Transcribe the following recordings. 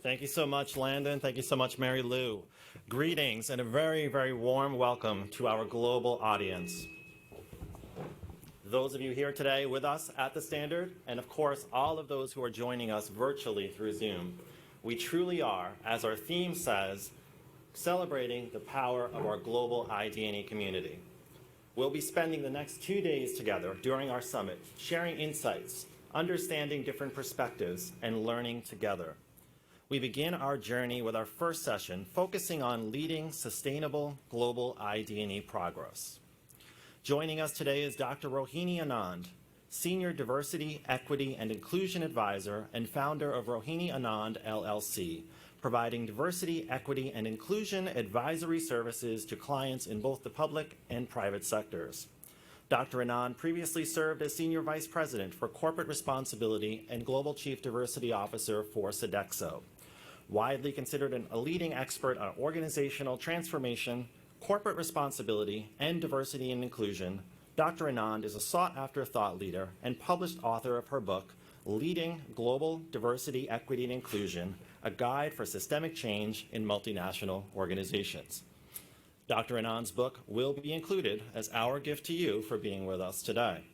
Thank you so much, Landon. Thank you so much, Mary Lou. Greetings and a very, very warm welcome to our global audience. Those of you here today with us at the Standard, and of course, all of those who are joining us virtually through Zoom, we truly are, as our theme says, celebrating the power of our global ID&E community. We'll be spending the next 2 days together during our summit, sharing insights, understanding different perspectives, and learning together. We begin our journey with our first session focusing on leading sustainable global ID&E progress. Joining us today is Dr. Rohini Anand, Senior Diversity, Equity, and Inclusion Advisor and founder of Rohini Anand, LLC, providing diversity, equity, and inclusion advisory services to clients in both the public and private sectors. Dr. Anand previously served as Senior Vice President for Corporate Responsibility and Global Chief Diversity Officer for Sodexo. Widely considered a leading expert on organizational transformation, corporate responsibility, and diversity and inclusion, Dr. Anand is a sought-after thought leader and published author of her book, Leading Global Diversity, Equity, and Inclusion, a guide for systemic change in multinational organizations. Dr. Anand's book will be included as our gift to you for being with us today.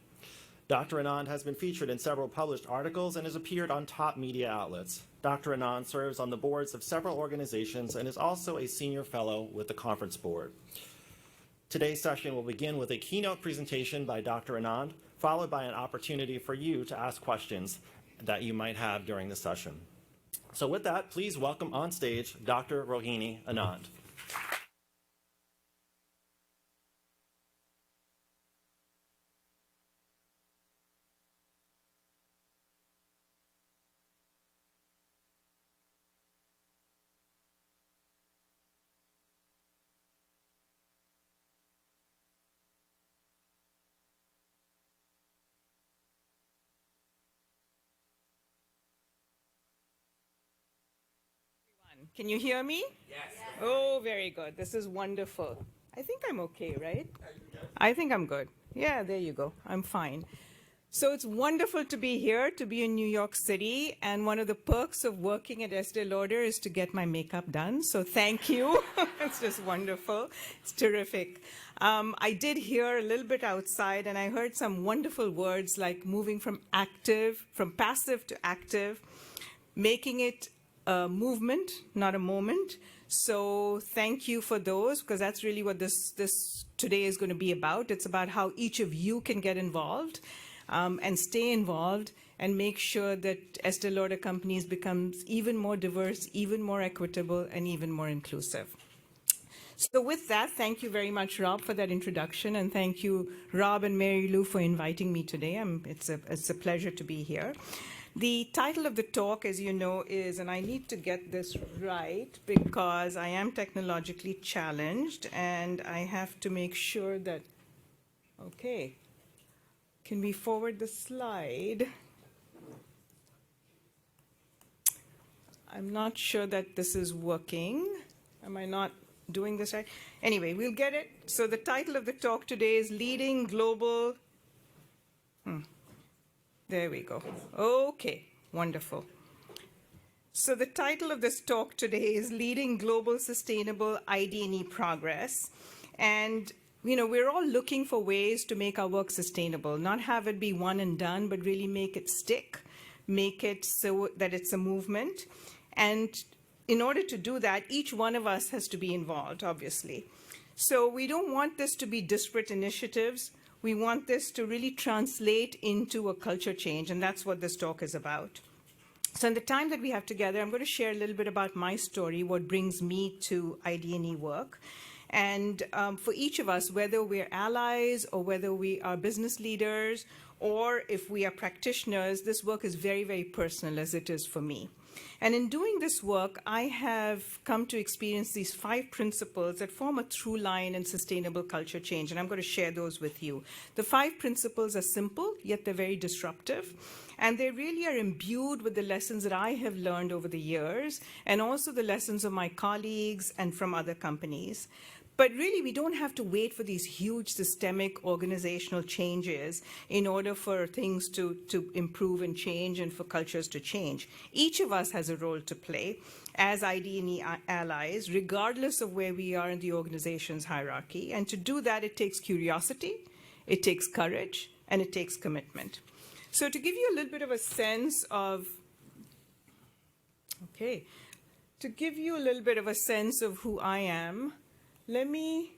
Dr. Anand has been featured in several published articles and has appeared on top media outlets. Dr. Anand serves on the boards of several organizations and is also a senior fellow with the Conference Board. Today's session will begin with a keynote presentation by Dr. Anand, followed by an opportunity for you to ask questions that you might have during the session. So with that, please welcome on stage Dr. Rohini Anand. Can you hear me? Yes. Oh, very good. This is wonderful. I think I'm okay, right? I think I'm good. Yeah, there you go. I'm fine. So it's wonderful to be here, to be in New York City. And one of the perks of working at Estee Lauder is to get my makeup done. So thank you. It's just wonderful. It's terrific. I did hear a little bit outside, and I heard some wonderful words like moving from passive to active, making it a movement, not a moment. So thank you for those, because that's really what this today is going to be about. It's about how each of you can get involved and stay involved and make sure that Estee Lauder Companies becomes even more diverse, even more equitable, and even more inclusive. So with that, thank you very much, Rob, for that introduction, and thank you, Rob and Mary Lou, for inviting me today. It's a pleasure to be here. The title of the talk, as you know, is, and I need to get this right because I am technologically challenged and I have to make sure that, okay, can we forward the slide? I'm not sure that this is working. Am I not doing this right? Anyway, we'll get it. So the title of the talk today is Leading Global... There we go. Okay, wonderful. So the title of this talk today is Leading Global Sustainable ID&E Progress. And, you know, we're all looking for ways to make our work sustainable, not have it be one and done, but really make it stick, make it so that it's a movement. And in order to do that, each one of us has to be involved, obviously. So we don't want this to be disparate initiatives. We want this to really translate into a culture change, and that's what this talk is about. So in the time that we have together, I'm going to share a little bit about my story, what brings me to ID&E work. And for each of us, whether we're allies or whether we are business leaders or if we are practitioners, this work is very, very personal, as it is for me. And in doing this work, I have come to experience these 5 principles that form a through line in sustainable culture change, and I'm going to share those with you. The 5 principles are simple, yet they're very disruptive, and they really are imbued with the lessons that I have learned over the years, and also the lessons of my colleagues and from other companies. But really, we don't have to wait for these huge systemic organizational changes in order for things to improve and change and for cultures to change. Each of us has a role to play as ID&E allies, regardless of where we are in the organization's hierarchy. And to do that, it takes curiosity, it takes courage, and it takes commitment. So to give you a little bit of a sense of, to give you a little bit of a sense of who I am, there we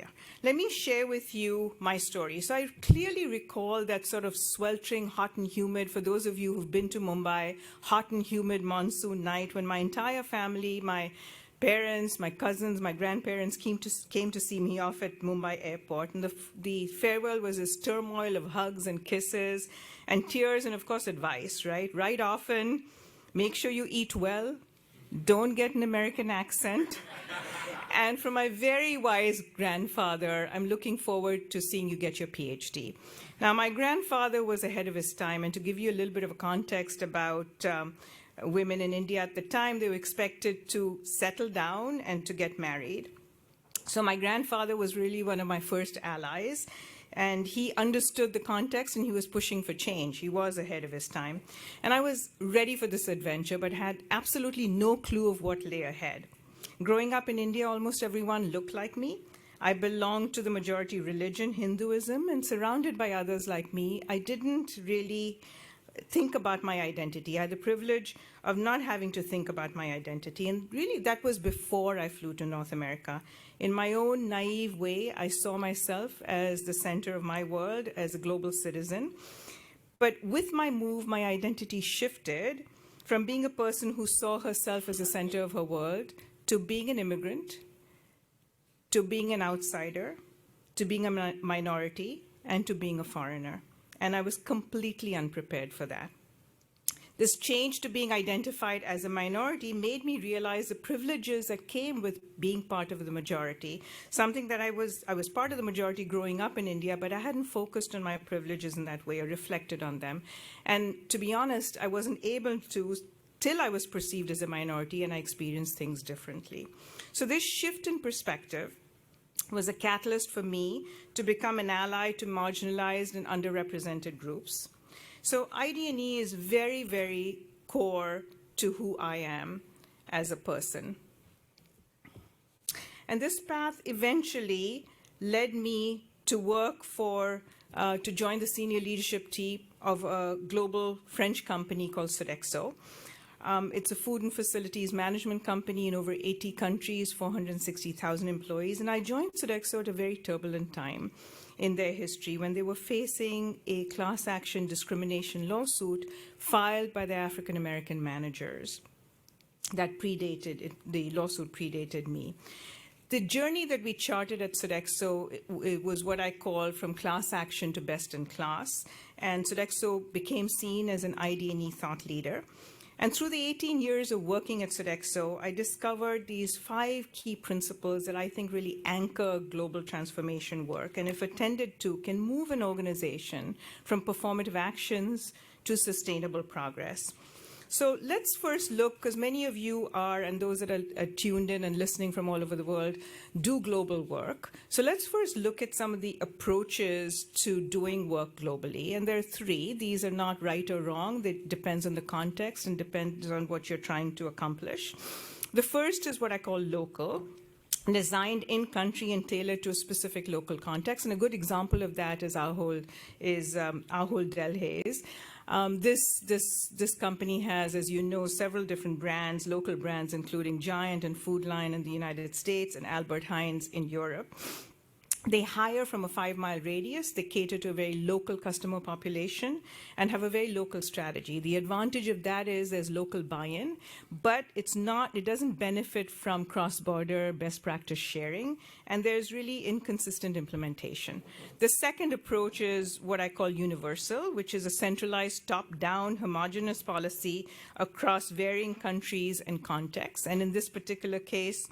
are. Let me share with you my story. So I clearly recall that sort of sweltering, hot and humid, for those of you who've been to Mumbai, hot and humid monsoon night when my entire family, my parents, my cousins, my grandparents came to see me off at Mumbai airport. And the farewell was this turmoil of hugs and kisses and tears and, of course, advice, right? Write often, make sure you eat well, don't get an American accent. And from my very wise grandfather, I'm looking forward to seeing you get your PhD. Now, my grandfather was ahead of his time, and to give you a little bit of a context about women in India at the time, they were expected to settle down and to get married. So my grandfather was really one of my first allies, and he understood the context and he was pushing for change. He was ahead of his time. And I was ready for this adventure, but had absolutely no clue of what lay ahead. Growing up in India, almost everyone looked like me. I belonged to the majority religion, Hinduism, and surrounded by others like me, I didn't really think about my identity. I had the privilege of not having to think about my identity. And really, that was before I flew to North America. In my own naive way, I saw myself as the center of my world, as a global citizen. But with my move, my identity shifted from being a person who saw herself as the center of her world to being an immigrant, to being an outsider, to being a minority, and to being a foreigner. And I was completely unprepared for that. This change to being identified as a minority made me realize the privileges that came with being part of the majority, something that I was part of the majority growing up in India, but I hadn't focused on my privileges in that way or reflected on them. And to be honest, I wasn't able to till I was perceived as a minority and I experienced things differently. So this shift in perspective was a catalyst for me to become an ally to marginalized and underrepresented groups. So ID&E is very, very core to who I am as a person. And this path eventually led me to work to join the senior leadership team of a global French company called Sodexo. It's a food and facilities management company in over 80 countries, 460,000 employees. And I joined Sodexo at a very turbulent time in their history when they were facing a class action discrimination lawsuit filed by the African American managers. The lawsuit predated me. The journey that we charted at Sodexo it was what I call from class action to best in class. And Sodexo became seen as an ID&E thought leader. And through the 18 years of working at Sodexo, I discovered these 5 key principles that I think really anchor global transformation work, and if attended to, can move an organization from performative actions to sustainable progress. So let's first look, because many of you are, and those that are tuned in and listening from all over the world, do global work. So let's first look at some of the approaches to doing work globally. And there are 3. These are not right or wrong. It depends on the context and depends on what you're trying to accomplish. The first is what I call local, designed in country and tailored to a specific local context. And a good example of that is Ahold Delhaize. This company has, as you know, several different brands, local brands, including Giant and Food Line in the United States and Albert Heijn in Europe. They hire from a 5-mile radius. They cater to a very local customer population and have a very local strategy. The advantage of that is there's local buy-in, but it doesn't benefit from cross-border best practice sharing, and there's really inconsistent implementation. The second approach is what I call universal, which is a centralized top-down homogeneous policy across varying countries and contexts. And in this particular case,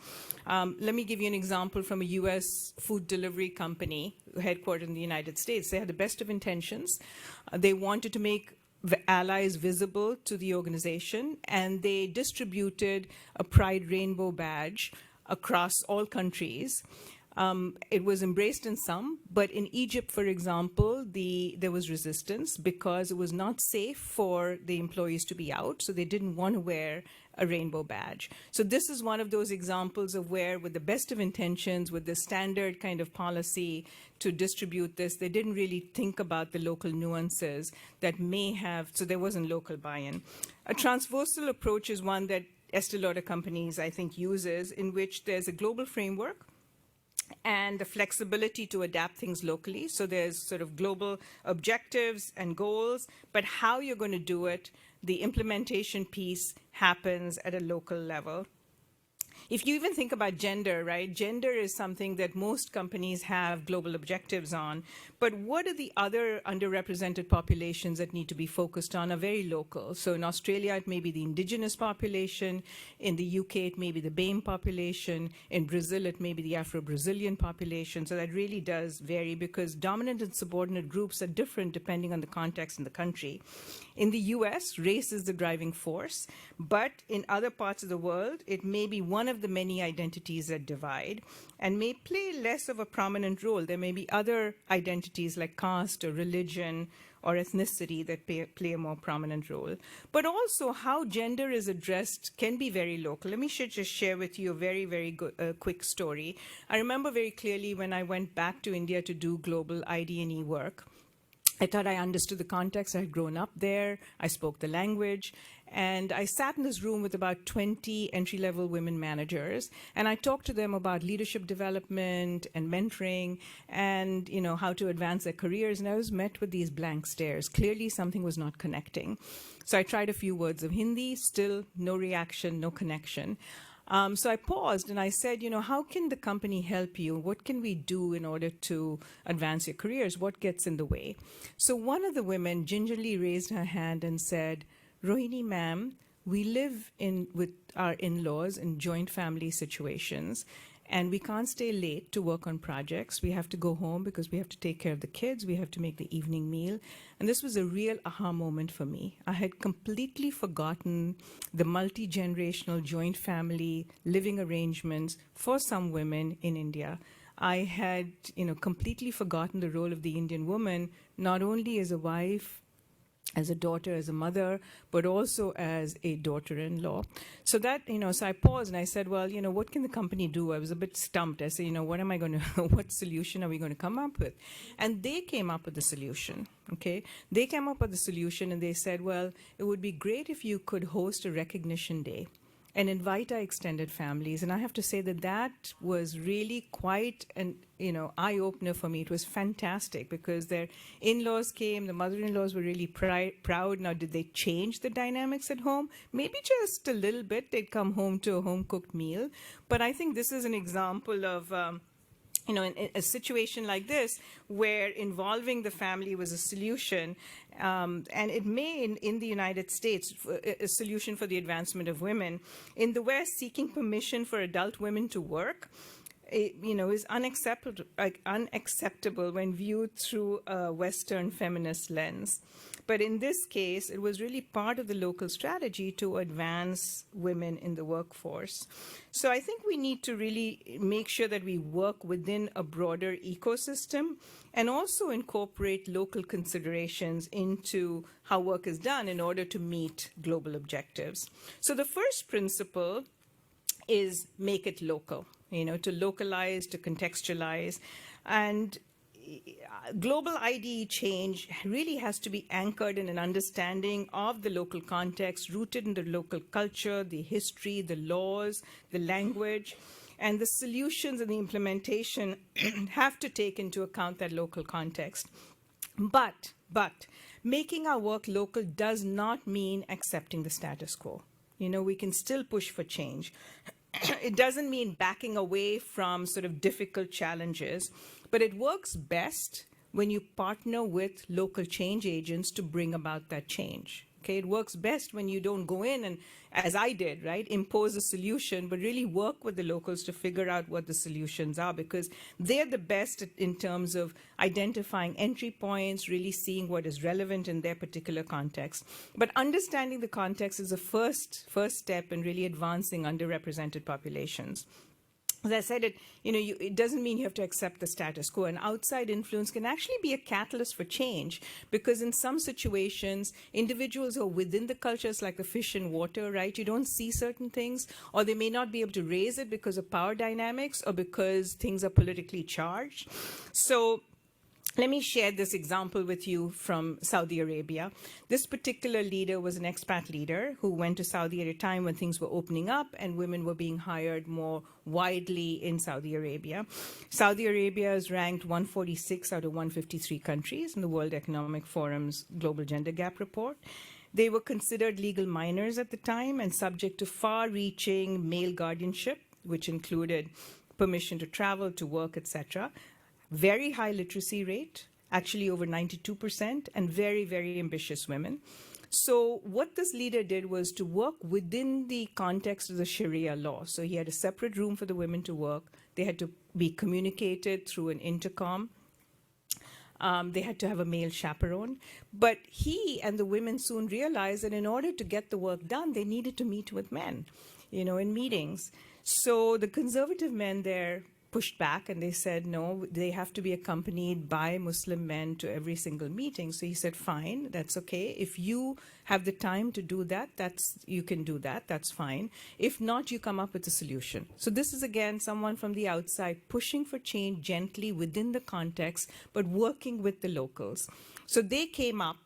let me give you an example from a US food delivery company headquartered in the United States. They had the best of intentions. They wanted to make allies visible to the organization, and they distributed a Pride Rainbow badge across all countries. It was embraced in some, but in Egypt, for example, there was resistance because it was not safe for the employees to be out, so they didn't want to wear a rainbow badge. So this is one of those examples of where, with the best of intentions, with the standard kind of policy to distribute this, they didn't really think about the local nuances that may have, so there wasn't local buy-in. A transversal approach is one that Estee Lauder companies, I think, uses, in which there's a global framework and the flexibility to adapt things locally. So there's sort of global objectives and goals, but how you're going to do it, the implementation piece happens at a local level. If you even think about gender, right? Gender is something that most companies have global objectives on, but what are the other underrepresented populations that need to be focused on are very local. So in Australia, it may be the indigenous population. In the UK, it may be the BAME population. In Brazil, it may be the Afro-Brazilian population. So that really does vary because dominant and subordinate groups are different depending on the context in the country. In the US, race is the driving force, but in other parts of the world, it may be one of the many identities that divide and may play less of a prominent role. There may be other identities like caste or religion or ethnicity that play a more prominent role. But also how gender is addressed can be very local. Let me just share with you a very, very quick story. I remember very clearly when I went back to India to do global ID&E work. I thought I understood the context. I had grown up there. I spoke the language. And I sat in this room with about 20 entry-level women managers, and I talked to them about leadership development and mentoring and, you know, how to advance their careers. And I was met with these blank stares. Clearly, something was not connecting. So I tried a few words of Hindi, still no reaction, no connection. So I paused and I said, you know, how can the company help you? What can we do in order to advance your careers? What gets in the way? So one of the women gingerly raised her hand and said, Rohini ma'am, we live with our in-laws in joint family situations, and we can't stay late to work on projects. We have to go home because we have to take care of the kids. We have to make the evening meal. And this was a real aha moment for me. I had completely forgotten the multi-generational joint family living arrangements for some women in India. I had, completely forgotten the role of the Indian woman, not only as a wife, as a daughter, as a mother, but also as a daughter-in-law. So that, so I paused and I said, well, what can the company do? I was a bit stumped. I said, what solution are we going to come up with? And they came up with a solution, okay? They came up with a solution and they said, well, it would be great if you could host a recognition day and invite our extended families. And I have to say that was really quite an eye-opener for me. It was fantastic because their in-laws came, the mother-in-laws were really proud. Now, did they change the dynamics at home? Maybe just a little bit. They'd come home to a home-cooked meal. But I think this is an example of in a situation like this where involving the family was a solution, and it may, in the United States, a solution for the advancement of women. In the West, seeking permission for adult women to work, is unacceptable when viewed through a Western feminist lens. But in this case, it was really part of the local strategy to advance women in the workforce. So I think we need to really make sure that we work within a broader ecosystem and also incorporate local considerations into how work is done in order to meet global objectives. So the first principle is make it local, to localize, to contextualize. And global IDE change really has to be anchored in an understanding of the local context, rooted in the local culture, the history, the laws, the language, and the solutions and the implementation have to take into account that local context. But making our work local does not mean accepting the status quo. We can still push for change. It doesn't mean backing away from sort of difficult challenges, but it works best when you partner with local change agents to bring about that change. Okay, it works best when you don't go in and, as I did, right, impose a solution, but really work with the locals to figure out what the solutions are, because they're the best in terms of identifying entry points, really seeing what is relevant in their particular context. But understanding the context is a first step in really advancing underrepresented populations. as I said, it doesn't mean you have to accept the status quo. An outside influence can actually be a catalyst for change, because in some situations, individuals who are within the cultures, like the fish in water, right? You don't see certain things, or they may not be able to raise it because of power dynamics or because things are politically charged. So let me share this example with you from Saudi Arabia. This particular leader was an expat leader who went to Saudi at a time when things were opening up and women were being hired more widely in Saudi Arabia. Saudi Arabia is ranked 146 out of 153 countries in the World Economic Forum's Global Gender Gap Report. They were considered legal minors at the time and subject to far-reaching male guardianship, which included permission to travel, to work, etc. Very high literacy rate, actually over 92%, and very, very ambitious women. So what this leader did was to work within the context of the Sharia law. So he had a separate room for the women to work. They had to be communicated through an intercom. They had to have a male chaperone. But he and the women soon realized that in order to get the work done, they needed to meet with men, in meetings. So the conservative men there pushed back and they said, no, they have to be accompanied by Muslim men to every single meeting. So he said, fine, that's okay. If you have the time to do that, you can do that, that's fine. If not, you come up with a solution. So this is, again, someone from the outside pushing for change gently within the context, but working with the locals. So they came up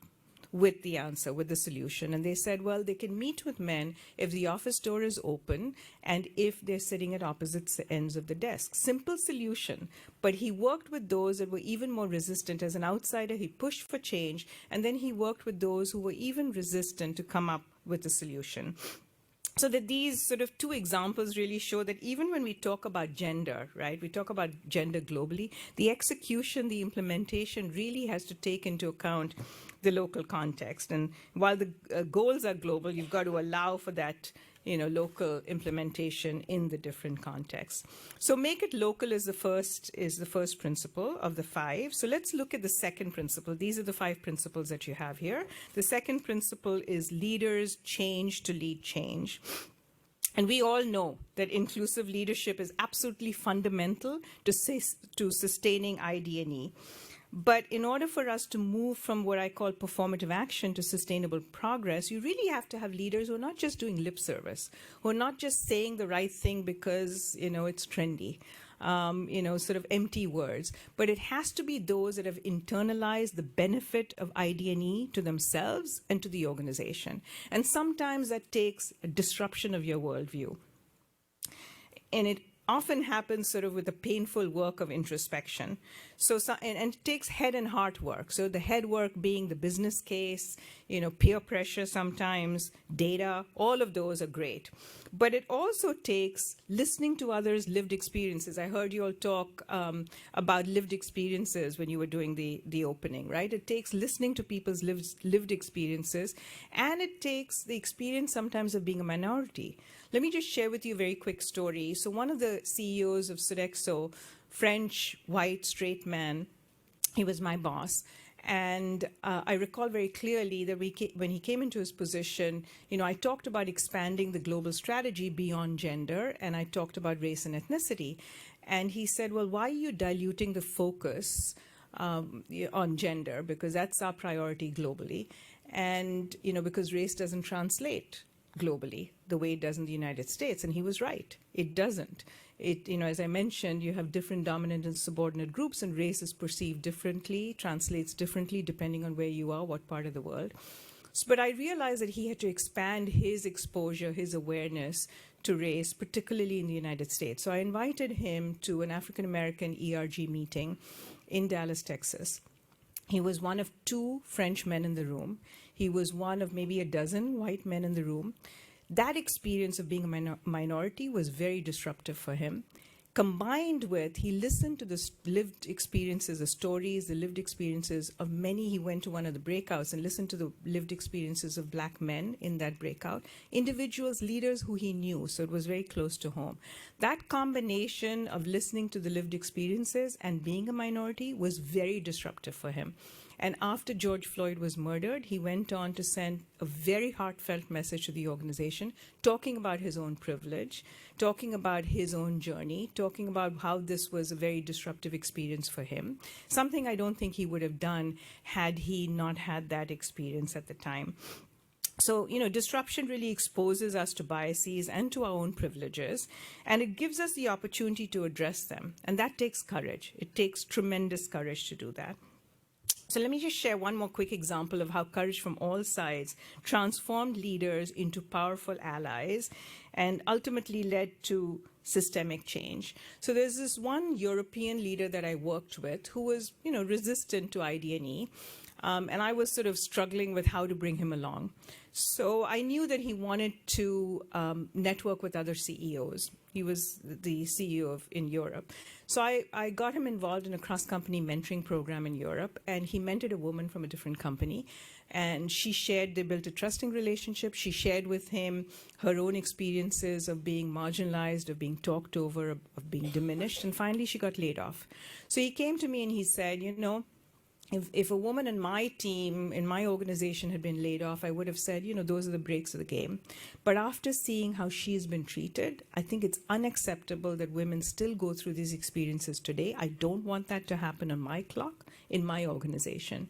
with the answer, with the solution. And they said, well, they can meet with men if the office door is open and if they're sitting at opposite ends of the desk. Simple solution. But he worked with those that were even more resistant. As an outsider, he pushed for change. And then he worked with those who were even resistant to come up with a solution. So that these sort of two examples really show that even when we talk about gender, right, we talk about gender globally, the execution, the implementation really has to take into account the local context. And while the goals are global, you've got to allow for that, local implementation in the different contexts. So make it local is the first principle of the 5. So let's look at the second principle. These are the 5 principles that you have here. The second principle is leaders change to lead change. And we all know that inclusive leadership is absolutely fundamental to sustaining ID&E. But in order for us to move from what I call performative action to sustainable progress, you really have to have leaders who are not just doing lip service, who are not just saying the right thing because, it's trendy, sort of empty words. But it has to be those that have internalized the benefit of ID&E to themselves and to the organization. And sometimes that takes a disruption of your worldview. And it often happens sort of with the painful work of introspection. And it takes head and heart work. So the head work being the business case, peer pressure sometimes, data, all of those are great. But it also takes listening to others' lived experiences. I heard you all talk about lived experiences when you were doing the opening, right? It takes listening to people's lived experiences, and it takes the experience sometimes of being a minority. Let me just share with you a very quick story. So one of the CEOs of Sodexo, French, white, straight man, he was my boss. And I recall very clearly that when he came into his position, I talked about expanding the global strategy beyond gender, and I talked about race and ethnicity. And he said, well, why are you diluting the focus on gender? Because that's our priority globally. And, because race doesn't translate globally the way it does in the United States. And he was right. It doesn't. As I mentioned, you have different dominant and subordinate groups, and race is perceived differently, translates differently depending on where you are, what part of the world. But I realized that he had to expand his exposure, his awareness to race, particularly in the United States. So I invited him to an African-American ERG meeting in Dallas, Texas. He was one of 2 French men in the room. He was one of maybe a dozen white men in the room. That experience of being a minority was very disruptive for him. Combined with, he listened to the lived experiences, the stories, the lived experiences of many. He went to one of the breakouts and listened to the lived experiences of Black men in that breakout, individuals, leaders who he knew, so it was very close to home. That combination of listening to the lived experiences and being a minority was very disruptive for him. And after George Floyd was murdered, he went on to send a very heartfelt message to the organization, talking about his own privilege, talking about his own journey, talking about how this was a very disruptive experience for him, something I don't think he would have done had he not had that experience at the time. So, disruption really exposes us to biases and to our own privileges, and it gives us the opportunity to address them. And that takes courage. It takes tremendous courage to do that. So let me just share one more quick example of how courage from all sides transformed leaders into powerful allies and ultimately led to systemic change. So there's this one European leader that I worked with who was, resistant to ID&E. And I was sort of struggling with how to bring him along. So I knew that he wanted to network with other CEOs. He was the CEO in Europe. So I got him involved in a cross-company mentoring program in Europe, and he mentored a woman from a different company. And they built a trusting relationship. She shared with him her own experiences of being marginalized, of being talked over, of being diminished. And finally, she got laid off. So he came to me and he said, if a woman in my team, in my organization had been laid off, I would have said, those are the breaks of the game. But after seeing how she's been treated, I think it's unacceptable that women still go through these experiences today. I don't want that to happen on my clock, in my organization.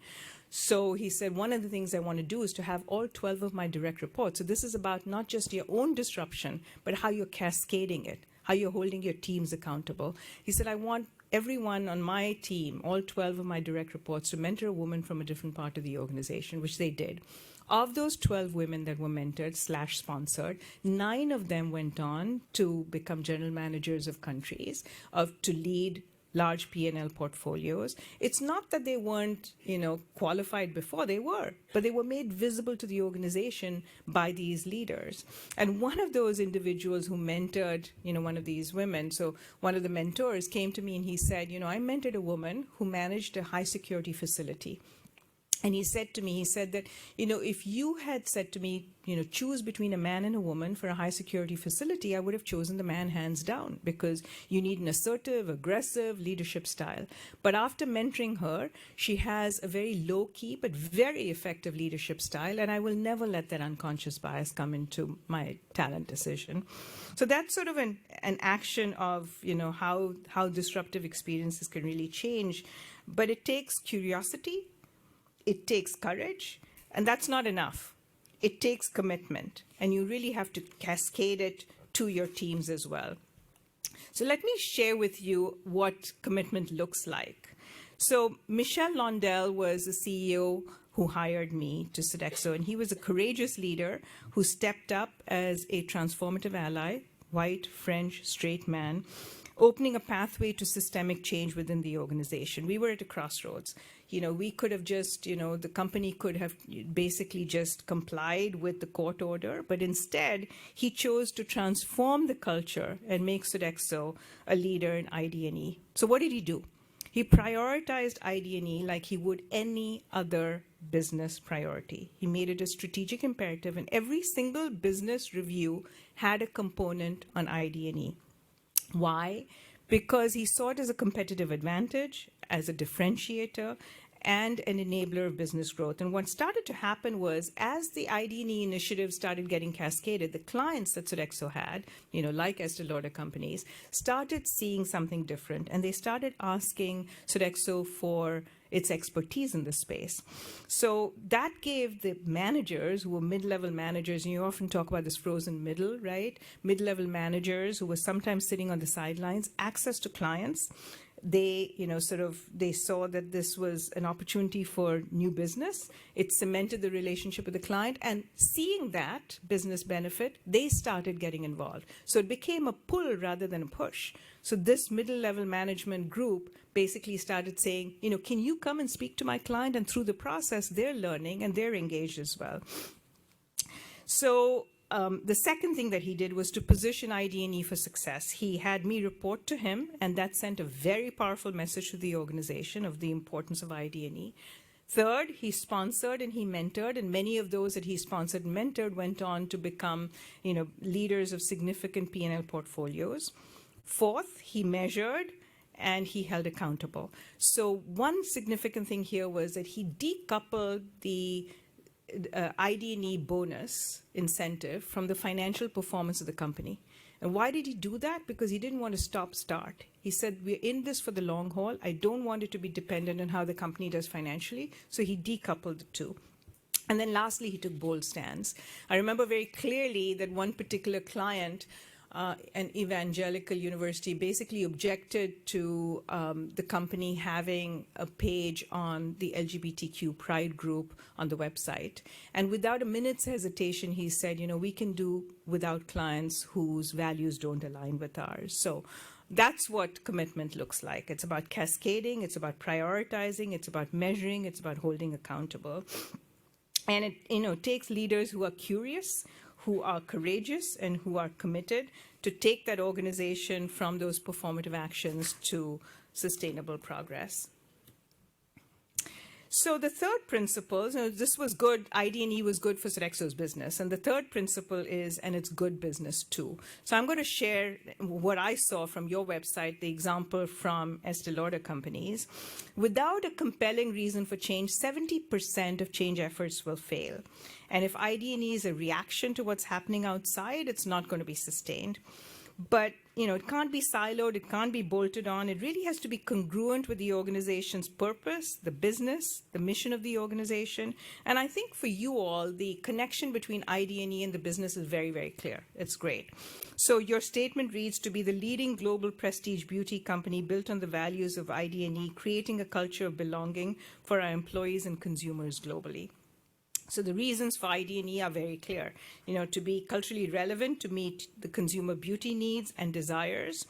So he said, one of the things I want to do is to have all 12 of my direct reports. So this is about not just your own disruption, but how you're cascading it, how you're holding your teams accountable. He said, I want everyone on my team, all 12 of my direct reports, to mentor a woman from a different part of the organization, which they did. Of those 12 women that were mentored/sponsored, 9 of them went on to become general managers of countries, to lead large P&L portfolios. It's not that they weren't, qualified before, they were, but they were made visible to the organization by these leaders. And one of those individuals who mentored, one of these women, so one of the mentors came to me and he said, I mentored a woman who managed a high security facility. And he said that, if you had said to me, choose between a man and a woman for a high security facility, I would have chosen the man hands down, because you need an assertive, aggressive leadership style. But after mentoring her, she has a very low key, but very effective leadership style. And I will never let that unconscious bias come into my talent decision. So that's sort of an action of, how disruptive experiences can really change. But it takes curiosity. It takes courage, and that's not enough. It takes commitment, and you really have to cascade it to your teams as well. So let me share with you what commitment looks like. So Michel Londel was the CEO who hired me to Sodexo, and he was a courageous leader who stepped up as a transformative ally, white, French, straight man, opening a pathway to systemic change within the organization. We were at a crossroads. We could have just, the company could have basically just complied with the court order, but instead he chose to transform the culture and make Sodexo a leader in ID&E. So what did he do? He prioritized ID&E like he would any other business priority. He made it a strategic imperative, and every single business review had a component on ID&E. Why? Because he saw it as a competitive advantage, as a differentiator, and an enabler of business growth. And what started to happen was, as the ID&E initiative started getting cascaded, the clients that Sodexo had, like Estée Lauder companies, started seeing something different. And they started asking Sodexo for its expertise in this space. So that gave the managers, who were mid-level managers, and you often talk about this frozen middle, right? Mid-level managers who were sometimes sitting on the sidelines, access to clients. They, they saw that this was an opportunity for new business. It cemented the relationship with the client, and seeing that business benefit, they started getting involved. So it became a pull rather than a push. So this middle-level management group basically started saying, can you come and speak to my client? And through the process, they're learning and they're engaged as well. So the second thing that he did was to position ID&E for success. He had me report to him, and that sent a very powerful message to the organization of the importance of ID&E. Third, he sponsored and he mentored, and many of those that he sponsored and mentored went on to become, leaders of significant P&L portfolios. Fourth, he measured and he held accountable. So one significant thing here was that he decoupled the ID&E bonus incentive from the financial performance of the company. And why did he do that? Because he didn't want to stop-start. He said, we're in this for the long haul. I don't want it to be dependent on how the company does financially. So he decoupled the two. And then lastly, he took bold stands. I remember very clearly that one particular client, an evangelical university, basically objected to the company having a page on the LGBTQ pride group on the website. And without a minute's hesitation, he said, we can do without clients whose values don't align with ours. So that's what commitment looks like. It's about cascading, it's about prioritizing, it's about measuring, it's about holding accountable. And it takes leaders who are curious, who are courageous, and who are committed to take that organization from those performative actions to sustainable progress. So the third principle, this was good, ID&E was good for Sodexo's business. And the third principle is, and it's good business too. So I'm going to share what I saw from your website, the example from Estee Lauder companies. Without a compelling reason for change, 70% of change efforts will fail. And if ID&E is a reaction to what's happening outside, it's not going to be sustained. But, it can't be siloed, it can't be bolted on. It really has to be congruent with the organization's purpose, the business, the mission of the organization. And I think for you all, the connection between ID&E and the business is very, very clear. It's great. So your statement reads, to be the leading global prestige beauty company built on the values of ID&E, creating a culture of belonging for our employees and consumers globally. So the reasons for ID&E are very clear, to be culturally relevant, to meet the consumer beauty needs and desires.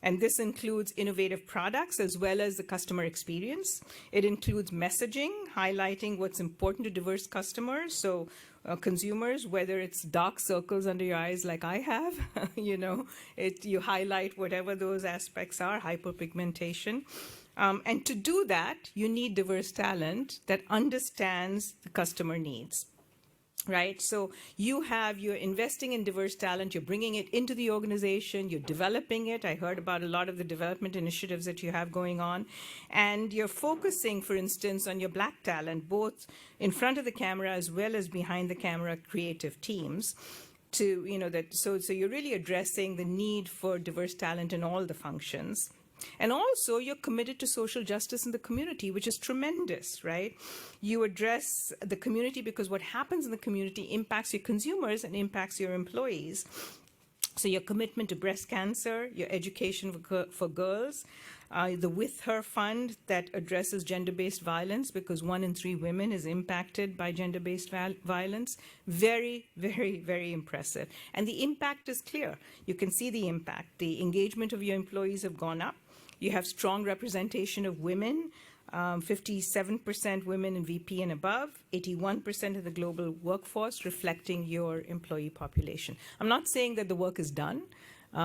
And this includes innovative products as well as the customer experience. It includes messaging, highlighting what's important to diverse customers. So consumers, whether it's dark circles under your eyes like I have, you highlight whatever those aspects are, hyperpigmentation. And to do that, you need diverse talent that understands the customer needs, right? So you're investing in diverse talent, you're bringing it into the organization, you're developing it. I heard about a lot of the development initiatives that you have going on. And you're focusing, for instance, on your Black talent, both in front of the camera as well as behind the camera creative teams. So you're really addressing the need for diverse talent in all the functions. And also, you're committed to social justice in the community, which is tremendous, right? You address the community because what happens in the community impacts your consumers and impacts your employees. So your commitment to breast cancer, your education for girls, the With Her Fund that addresses gender-based violence, because 1 in 3 women is impacted by gender-based violence. Very, very, very impressive. And the impact is clear. You can see the impact. The engagement of your employees have gone up. You have strong representation of women, 57% women in VP and above, 81% of the global workforce, reflecting your employee population. I'm not saying that the work is done.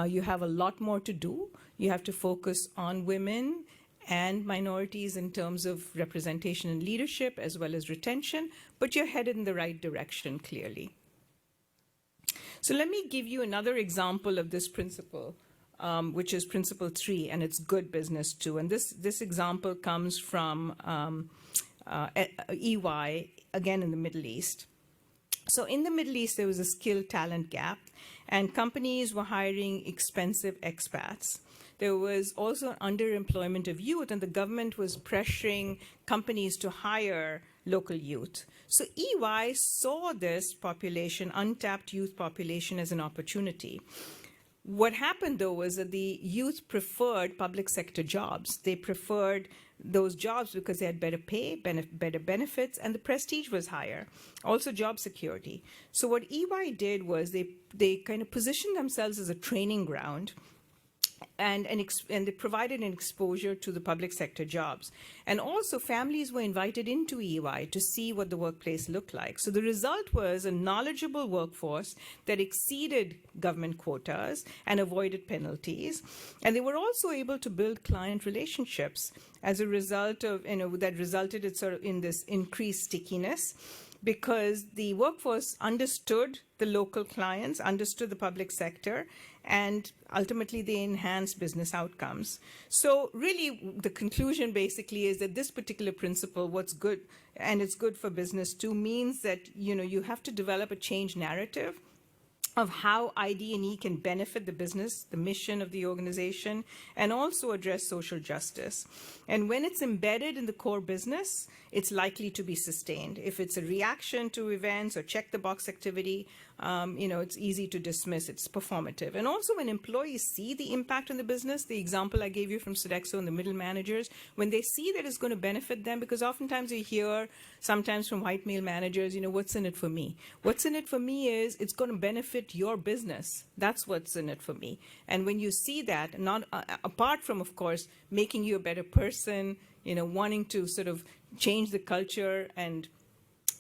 You have a lot more to do. You have to focus on women and minorities in terms of representation and leadership as well as retention, but you're headed in the right direction, clearly. So let me give you another example of this principle. Which is principle 3, and it's good business too. And this example comes from EY, again in the Middle East. So in the Middle East, there was a skill talent gap, and companies were hiring expensive expats. There was also underemployment of youth, and the government was pressuring companies to hire local youth. So EY saw this population, untapped youth population, as an opportunity. What happened, though, was that the youth preferred public sector jobs. They preferred those jobs because they had better pay, better benefits, and the prestige was higher. Also, job security. So what EY did was they kind of positioned themselves as a training ground, and they provided an exposure to the public sector jobs. And also, families were invited into EY to see what the workplace looked like. So the result was a knowledgeable workforce that exceeded government quotas and avoided penalties. And they were also able to build client relationships as a result of, that resulted in this increased stickiness, because the workforce understood the local clients, understood the public sector, and ultimately they enhanced business outcomes. So really, the conclusion basically is that this particular principle, what's good, and it's good for business too, means that you have to develop a change narrative of how ID&E can benefit the business, the mission of the organization, and also address social justice. And when it's embedded in the core business, it's likely to be sustained. If it's a reaction to events or check the box activity, it's easy to dismiss. It's performative. And also when employees see the impact on the business, the example I gave you from Sodexo and the middle managers, when they see that it's going to benefit them, because oftentimes you hear sometimes from white male managers, what's in it for me? What's in it for me is it's going to benefit your business. That's what's in it for me. And when you see that, not apart from, of course, making you a better person, wanting to sort of change the culture and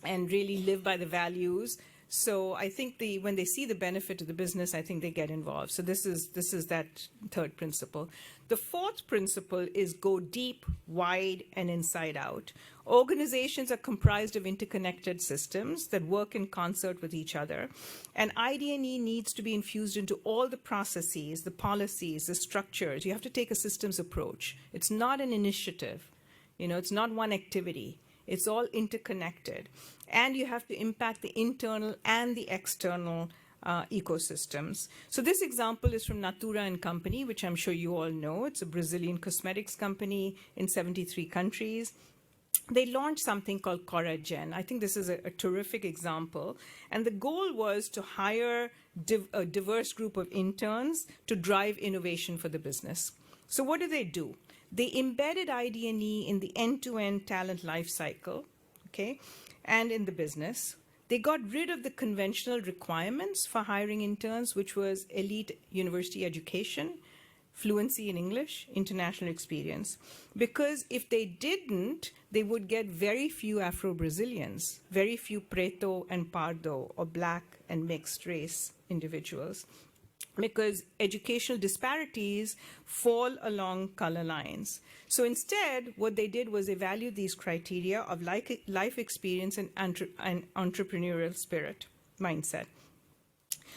really live by the values. So I think when they see the benefit to the business, I think they get involved. So this is that third principle. The fourth principle is go deep, wide, and inside out. Organizations are comprised of interconnected systems that work in concert with each other. And ID&E needs to be infused into all the processes, the policies, the structures. You have to take a systems approach. It's not an initiative. It's not one activity. It's all interconnected. And you have to impact the internal and the external ecosystems. So this example is from Natura & Company, which I'm sure you all know. It's a Brazilian cosmetics company in 73 countries. They launched something called Coragen. I think this is a terrific example. And the goal was to hire a diverse group of interns to drive innovation for the business. So what do? They embedded ID&E in the end-to-end talent life cycle, okay, and in the business. They got rid of the conventional requirements for hiring interns, which was elite university education, fluency in English, international experience. Because if they didn't, they would get very few Afro-Brazilians, very few Preto and Pardo, or black and mixed race individuals, because educational disparities fall along color lines. So instead, what they did was evaluate these criteria of life experience and entrepreneurial spirit, mindset.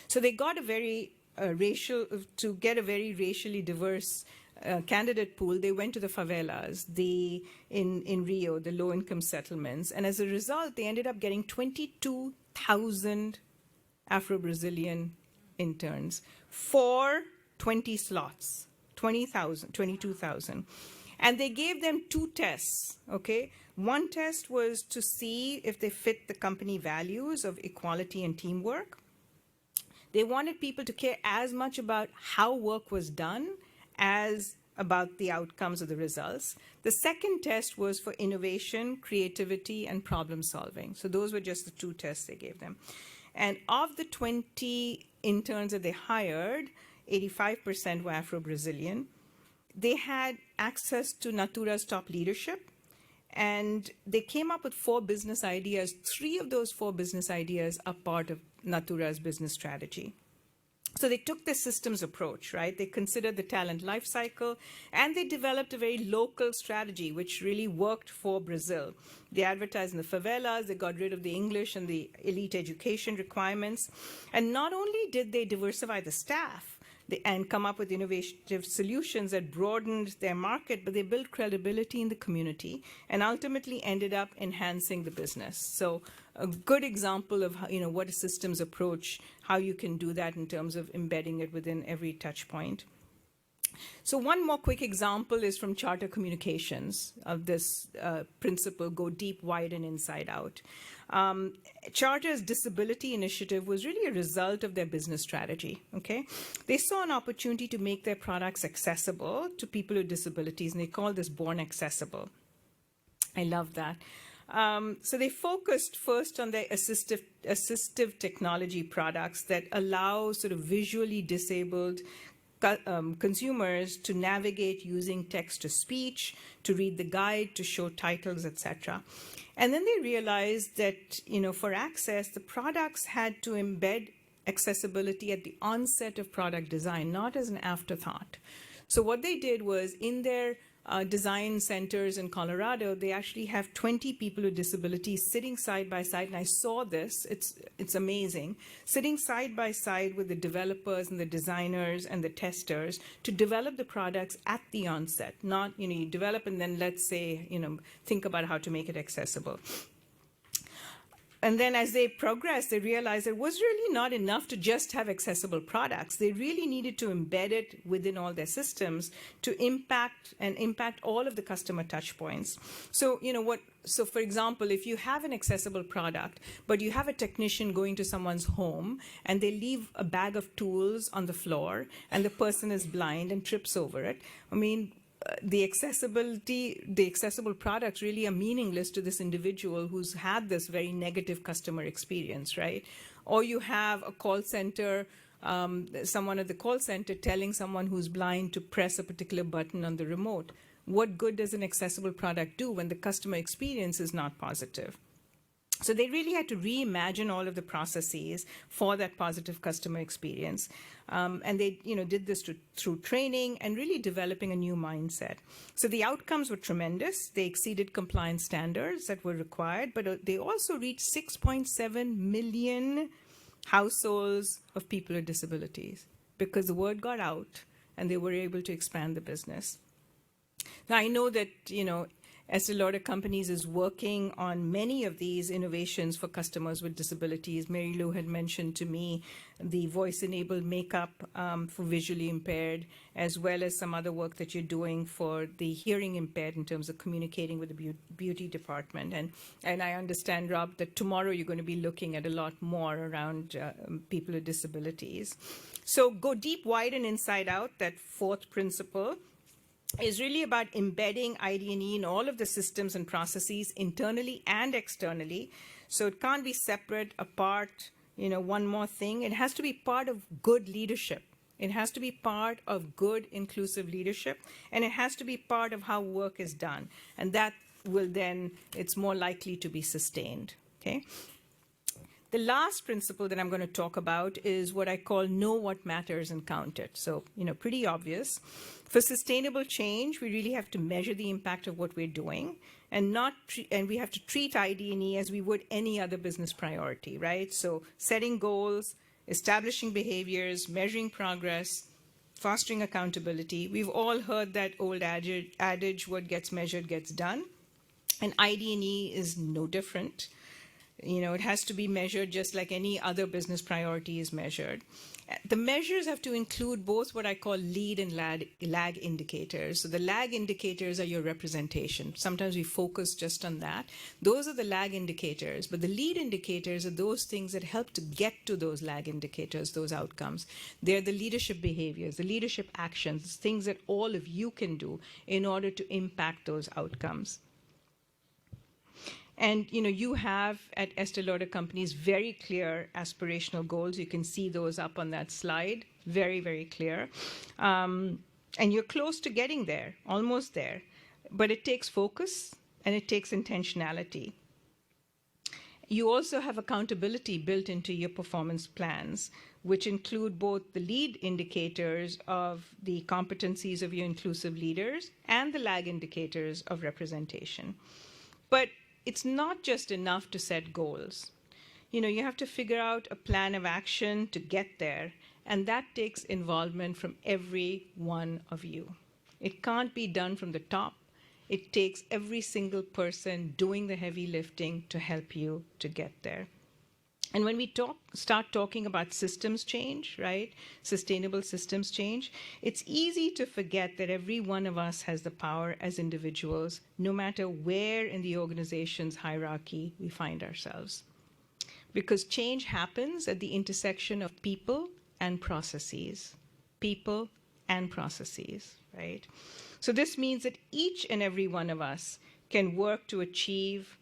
So they got a very to get a very racially diverse candidate pool. They went to the favelas, in Rio, the low-income settlements. And as a result, they ended up getting 22,000 Afro-Brazilian interns for 20 slots, 22,000. And they gave them 2 tests, okay? One test was to see if they fit the company values of equality and teamwork. They wanted people to care as much about how work was done as about the outcomes of the results. The second test was for innovation, creativity, and problem solving. So those were just the 2 tests they gave them. And of the 20 interns that they hired, 85% were Afro-Brazilian. They had access to Natura's top leadership, and they came up with 4 business ideas. 3 of those 4 business ideas are part of Natura's business strategy. So they took the systems approach, right? They considered the talent life cycle, and they developed a very local strategy, which really worked for Brazil. They advertised in the favelas, they got rid of the English and the elite education requirements. And not only did they diversify the staff and come up with innovative solutions that broadened their market, but they built credibility in the community and ultimately ended up enhancing the business. So a good example of what a systems approach, how you can do that in terms of embedding it within every touch point. So one more quick example is from Charter Communications of this principle, go deep, wide, and inside out. Charter's disability initiative was really a result of their business strategy, okay? They saw an opportunity to make their products accessible to people with disabilities, and they call this Born Accessible. I love that. So they focused first on their assistive technology products that allow sort of visually disabled consumers to navigate using text-to-speech, to read the guide, to show titles, etc. And then they realized that, for access, the products had to embed accessibility at the onset of product design, not as an afterthought. So what they did was, in their design centers in Colorado, they actually have 20 people with disabilities sitting side by side, and I saw this, it's amazing, sitting side by side with the developers and the designers and the testers to develop the products at the onset, not, you develop and then let's say, think about how to make it accessible. And then as they progressed, they realized it was really not enough to just have accessible products. They really needed to embed it within all their systems to impact all of the customer touch points. So, so for example, if you have an accessible product, but you have a technician going to someone's home and they leave a bag of tools on the floor and the person is blind and trips over it, I mean, the accessible products really are meaningless to this individual who's had this very negative customer experience, right? Or you have a call center, someone at the call center telling someone who's blind to press a particular button on the remote. What good does an accessible product do when the customer experience is not positive? So they really had to reimagine all of the processes for that positive customer experience. And they did this through training and really developing a new mindset. So the outcomes were tremendous. They exceeded compliance standards that were required, but they also reached 6.7 million households of people with disabilities because the word got out and they were able to expand the business. Now, I know that, Estée Lauder Companies is working on many of these innovations for customers with disabilities. Mary Lou had mentioned to me the voice-enabled makeup for visually impaired, as well as some other work that you're doing for the hearing impaired in terms of communicating with the beauty department. And I understand, Rob, that tomorrow you're going to be looking at a lot more around people with disabilities. So go deep, wide, and inside out, that fourth principle is really about embedding ID&E in all of the systems and processes internally and externally. So it can't be separate, apart, one more thing. It has to be part of good leadership. It has to be part of good inclusive leadership, and it has to be part of how work is done. And that will then, it's more likely to be sustained, okay? The last principle that I'm going to talk about is what I call know what matters and count it. So, pretty obvious. For sustainable change, we really have to measure the impact of what we're doing and we have to treat ID&E as we would any other business priority, right? So setting goals, establishing behaviors, measuring progress, fostering accountability. We've all heard that old adage, what gets measured gets done. And ID&E is no different. It has to be measured just like any other business priority is measured. The measures have to include both what I call lead and lag indicators. So the lag indicators are your representation. Sometimes we focus just on that. Those are the lag indicators, but the lead indicators are those things that help to get to those lag indicators, those outcomes. They're the leadership behaviors, the leadership actions, things that all of you can do in order to impact those outcomes. And you have at Estée Lauder Companies very clear aspirational goals. You can see those up on that slide, very, very clear. And you're close to getting there, almost there. But it takes focus and it takes intentionality. You also have accountability built into your performance plans, which include both the lead indicators of the competencies of your inclusive leaders and the lag indicators of representation. But it's not just enough to set goals. You have to figure out a plan of action to get there, and that takes involvement from every one of you. It can't be done from the top. It takes every single person doing the heavy lifting to help you to get there. And when we start talking about systems change, right, sustainable systems change, it's easy to forget that every one of us has the power as individuals, no matter where in the organization's hierarchy we find ourselves. Because change happens at the intersection of people and processes. People and processes, right? So this means that each and every one of us can work to achieve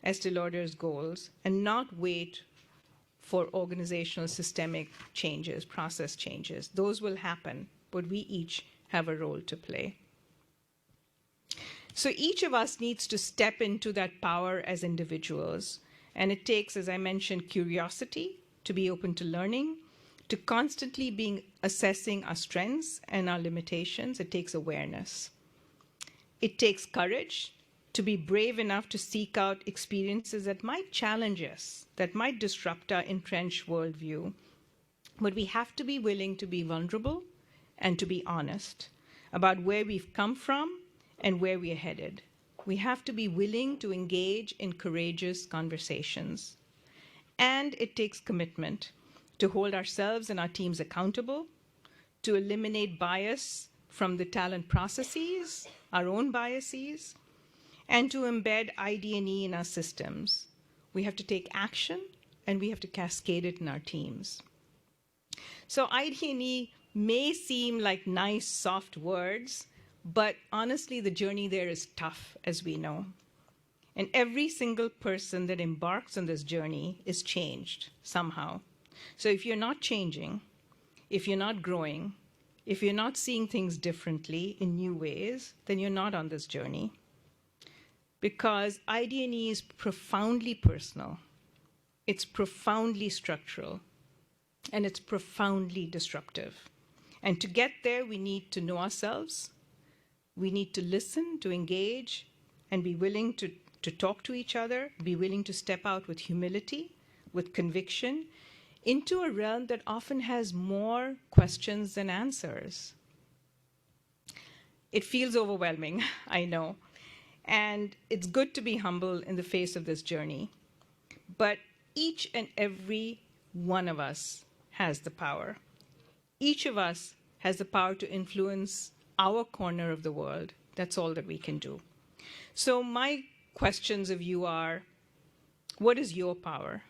Estée Lauder's goals and not wait for organizational systemic changes, process changes. Those will happen, but we each have a role to play. So each of us needs to step into that power as individuals. And it takes, as I mentioned, curiosity to be open to learning, to constantly being assessing our strengths and our limitations. It takes awareness. It takes courage to be brave enough to seek out experiences that might challenge us, that might disrupt our entrenched worldview. But we have to be willing to be vulnerable and to be honest about where we've come from and where we're headed. We have to be willing to engage in courageous conversations. And it takes commitment to hold ourselves and our teams accountable, to eliminate bias from the talent processes, our own biases, and to embed ID&E in our systems. We have to take action, and we have to cascade it in our teams. So ID&E may seem like nice, soft words, but honestly, the journey there is tough, as we know. And every single person that embarks on this journey is changed somehow. So if you're not changing, if you're not growing, if you're not seeing things differently in new ways, then you're not on this journey. Because ID&E is profoundly personal, it's profoundly structural, and it's profoundly disruptive. And to get there, we need to know ourselves, we need to listen, to engage, and be willing to talk to each other, be willing to step out with humility, with conviction, into a realm that often has more questions than answers. It feels overwhelming, I know. And it's good to be humble in the face of this journey. But each and every one of us has the power. Each of us has the power to influence our corner of the world. That's all that we can do. So my questions of you are, what is your power?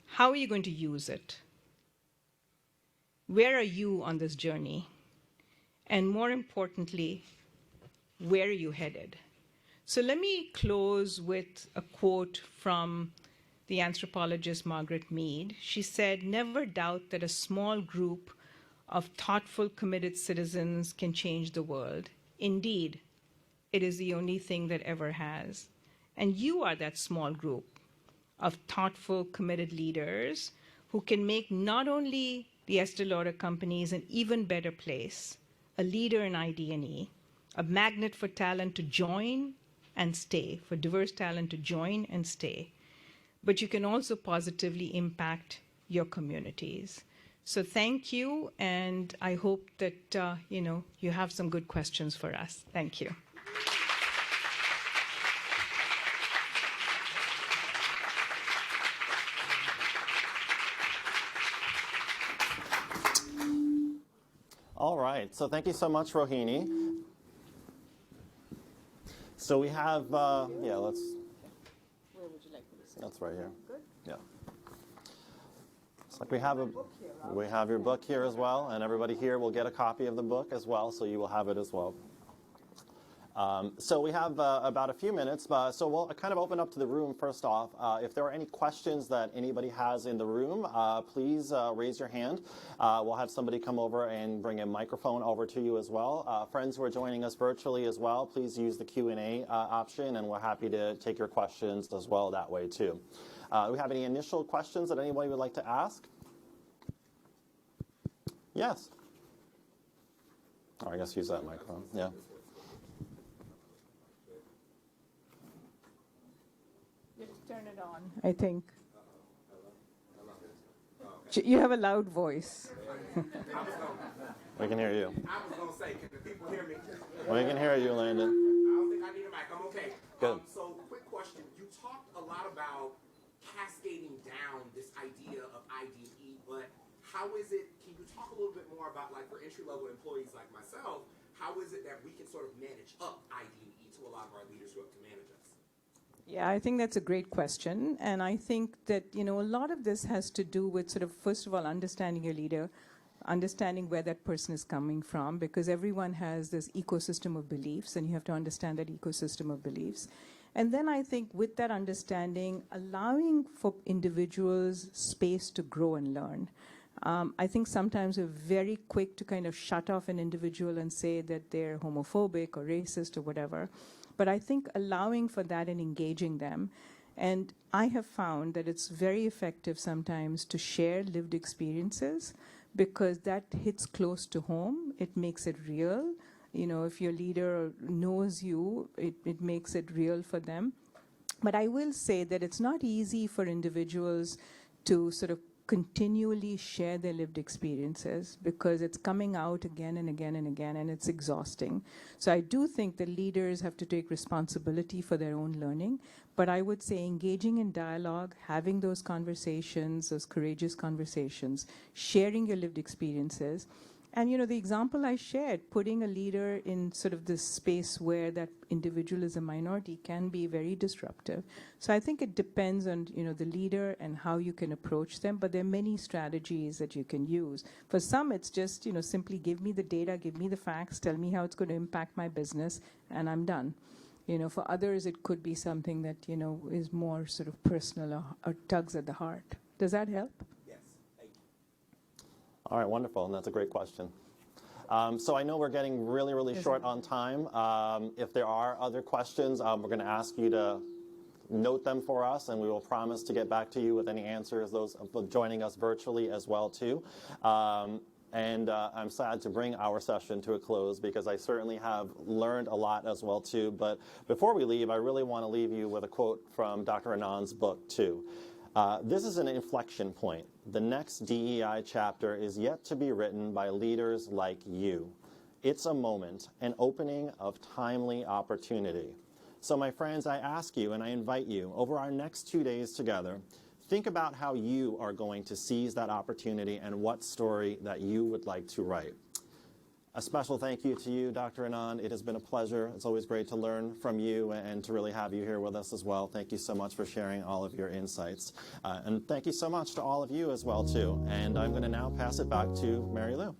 How are you going to use it? Where are you on this journey? And more importantly, where are you headed? So let me close with a quote from the anthropologist Margaret Mead. She said, "Never doubt that a small group of thoughtful, committed citizens can change the world. Indeed, it is the only thing that ever has." And you are that small group of thoughtful, committed leaders who can make not only the Estee Lauder companies an even better place, a leader in ID&E, a magnet for talent to join and stay, for diverse talent to join and stay, but you can also positively impact your communities. So thank you, and I hope that you have some good questions for us. Thank you. All right, so thank you so much, Rohini. So we have, yeah, let's. Where would you like me to sit? That's right here. Good. Yeah. It's like we have your book here as well, and everybody here will get a copy of the book as well, so you will have it as well. So we have about a few minutes, so we'll kind of open up to the room first off. If there are any questions that anybody has in the room, please raise your hand. We'll have somebody come over and bring a microphone over to you as well. Friends who are joining us virtually as well, please use the Q&A option, and we're happy to take your questions as well that way too. Do we have any initial questions that anybody would like to ask? Yes. Oh, I guess use that microphone, yeah. Turn it on, I think. You have a loud voice. We can hear you. I was going to say, can the people hear me? We can hear you, Landon. I don't think I need a mic. I'm okay. Good. So, quick question. You talked a lot about cascading down this idea of ID&E, but how is it, can you talk a little bit more about, like, for entry-level employees like myself, how is it that we can sort of manage up ID&E to a lot of our leaders who have to manage us? Yeah, I think that's a great question. And I think that, a lot of this has to do with sort of, first of all, understanding your leader, understanding where that person is coming from, because everyone has this ecosystem of beliefs, and you have to understand that ecosystem of beliefs. And then I think with that understanding, allowing for individuals space to grow and learn. I think sometimes we're very quick to kind of shut off an individual and say that they're homophobic or racist or whatever. But I think allowing for that and engaging them. And I have found that it's very effective sometimes to share lived experiences, because that hits close to home. It makes it real. If your leader knows you, it makes it real for them. But I will say that it's not easy for individuals to sort of continually share their lived experiences, because it's coming out again and again and again, and it's exhausting. So I do think the leaders have to take responsibility for their own learning, but I would say engaging in dialogue, having those conversations, those courageous conversations, sharing your lived experiences. And the example I shared, putting a leader in sort of this space where that individual is a minority, can be very disruptive. So I think it depends on the leader and how you can approach them, but there are many strategies that you can use. For some, it's just simply give me the data, give me the facts, tell me how it's going to impact my business, and I'm done. For others, it could be something that is more sort of personal or tugs at the heart. Does that help? All right, wonderful, and that's a great question. So I know we're getting really short on time. If there are other questions, we're going to ask you to note them for us, and we will promise to get back to you with any answers, those joining us virtually as well, too. And I'm sad to bring our session to a close, because I certainly have learned a lot as well, too. But before we leave, I really want to leave you with a quote from Dr. Anand's book, too. This is an inflection point. The next DEI chapter is yet to be written by leaders like you. It's a moment, an opening of timely opportunity. So my friends, I ask you and I invite you, over our next 2 days together, think about how you are going to seize that opportunity and what story that you would like to write. A special thank you to you, Dr. Anand. It has been a pleasure. It's always great to learn from you and to really have you here with us as well. Thank you so much for sharing all of your insights. And thank you so much to all of you as well, too. And I'm going to now pass it back to Mary Lou.